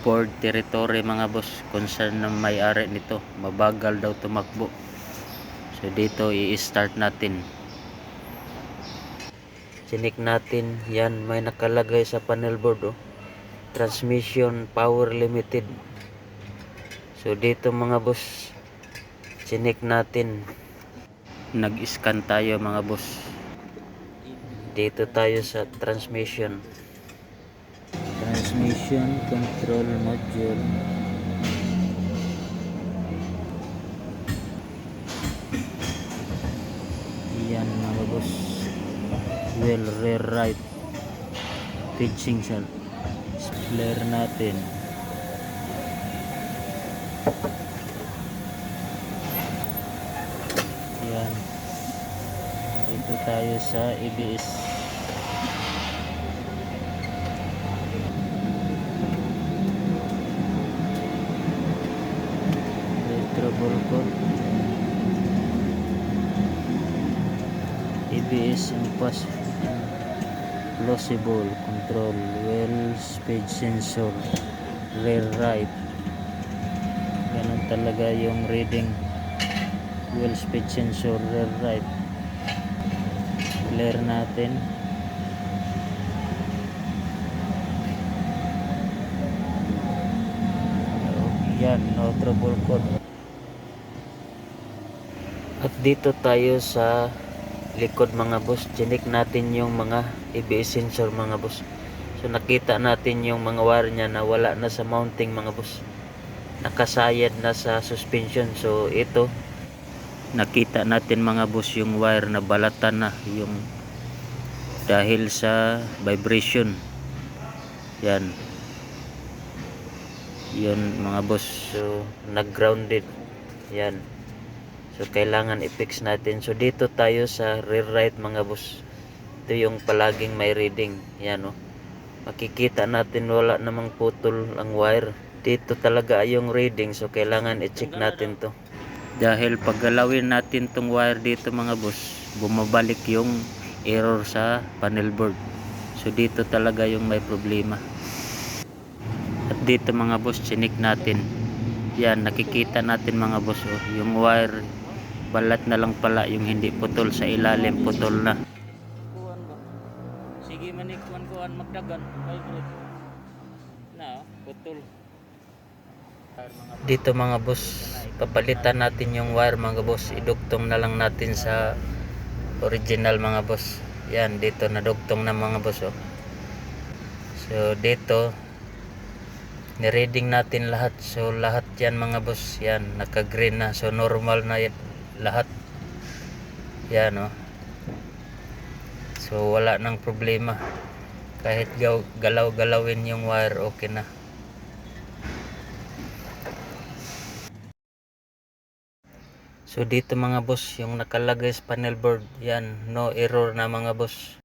Ford territory mga boss, concern ng may-ari nito, mabagal daw tumakbo. So dito i-start natin, chinik natin. Yan, may nakalagay sa panel board, oh, transmission power limited. So dito mga boss, chinik natin, nag-scan tayo mga boss. Dito tayo sa transmission control module. Yan mga boss, well rear right pitching cell, flare natin. Yan, dito tayo sa ABS. Trouble code ABS impossible control, well speed sensor, rear right. Ganun talaga yung reading, well speed sensor, rear right. Flare natin. Yan, no trouble code. At dito tayo sa likod mga boss, chinik natin yung mga ABS sensor mga boss. So nakita natin yung mga wire nya na wala na sa mounting mga boss, nakasayad na sa suspension. So ito, nakita natin mga boss yung wire na balatan na yung dahil sa vibration. Yan, yun mga boss. So nag-grounded yan. So kailangan i-fix natin. So dito tayo sa rear right mga boss. Ito yung palaging may reading. Yan, oh. Makikita natin wala namang putol ang wire. Dito talaga yung reading. So kailangan i-check natin to. Dahil pag galawin natin tong wire dito mga boss, bumabalik yung error sa panel board. So dito talaga yung may problema. At dito mga boss, chinik natin. Yan, nakikita natin mga boss, oh, yung wire balat na lang pala, yung hindi putol sa ilalim, putol na. Sige manikuan magdagan na putol. Dito mga boss, papalitan natin yung wire mga boss. Idugtong na lang natin sa original mga boss. Yan, dito nadugtong na mga boss, oh. So dito ni-reading natin lahat. So lahat yan mga boss, yan naka-green na. So normal na yan lahat. Yan, oh. So wala nang problema. Kahit galaw-galawin yung wire, okay na. So dito mga boss, yung nakalagay sa panel board, yan, no error na mga boss.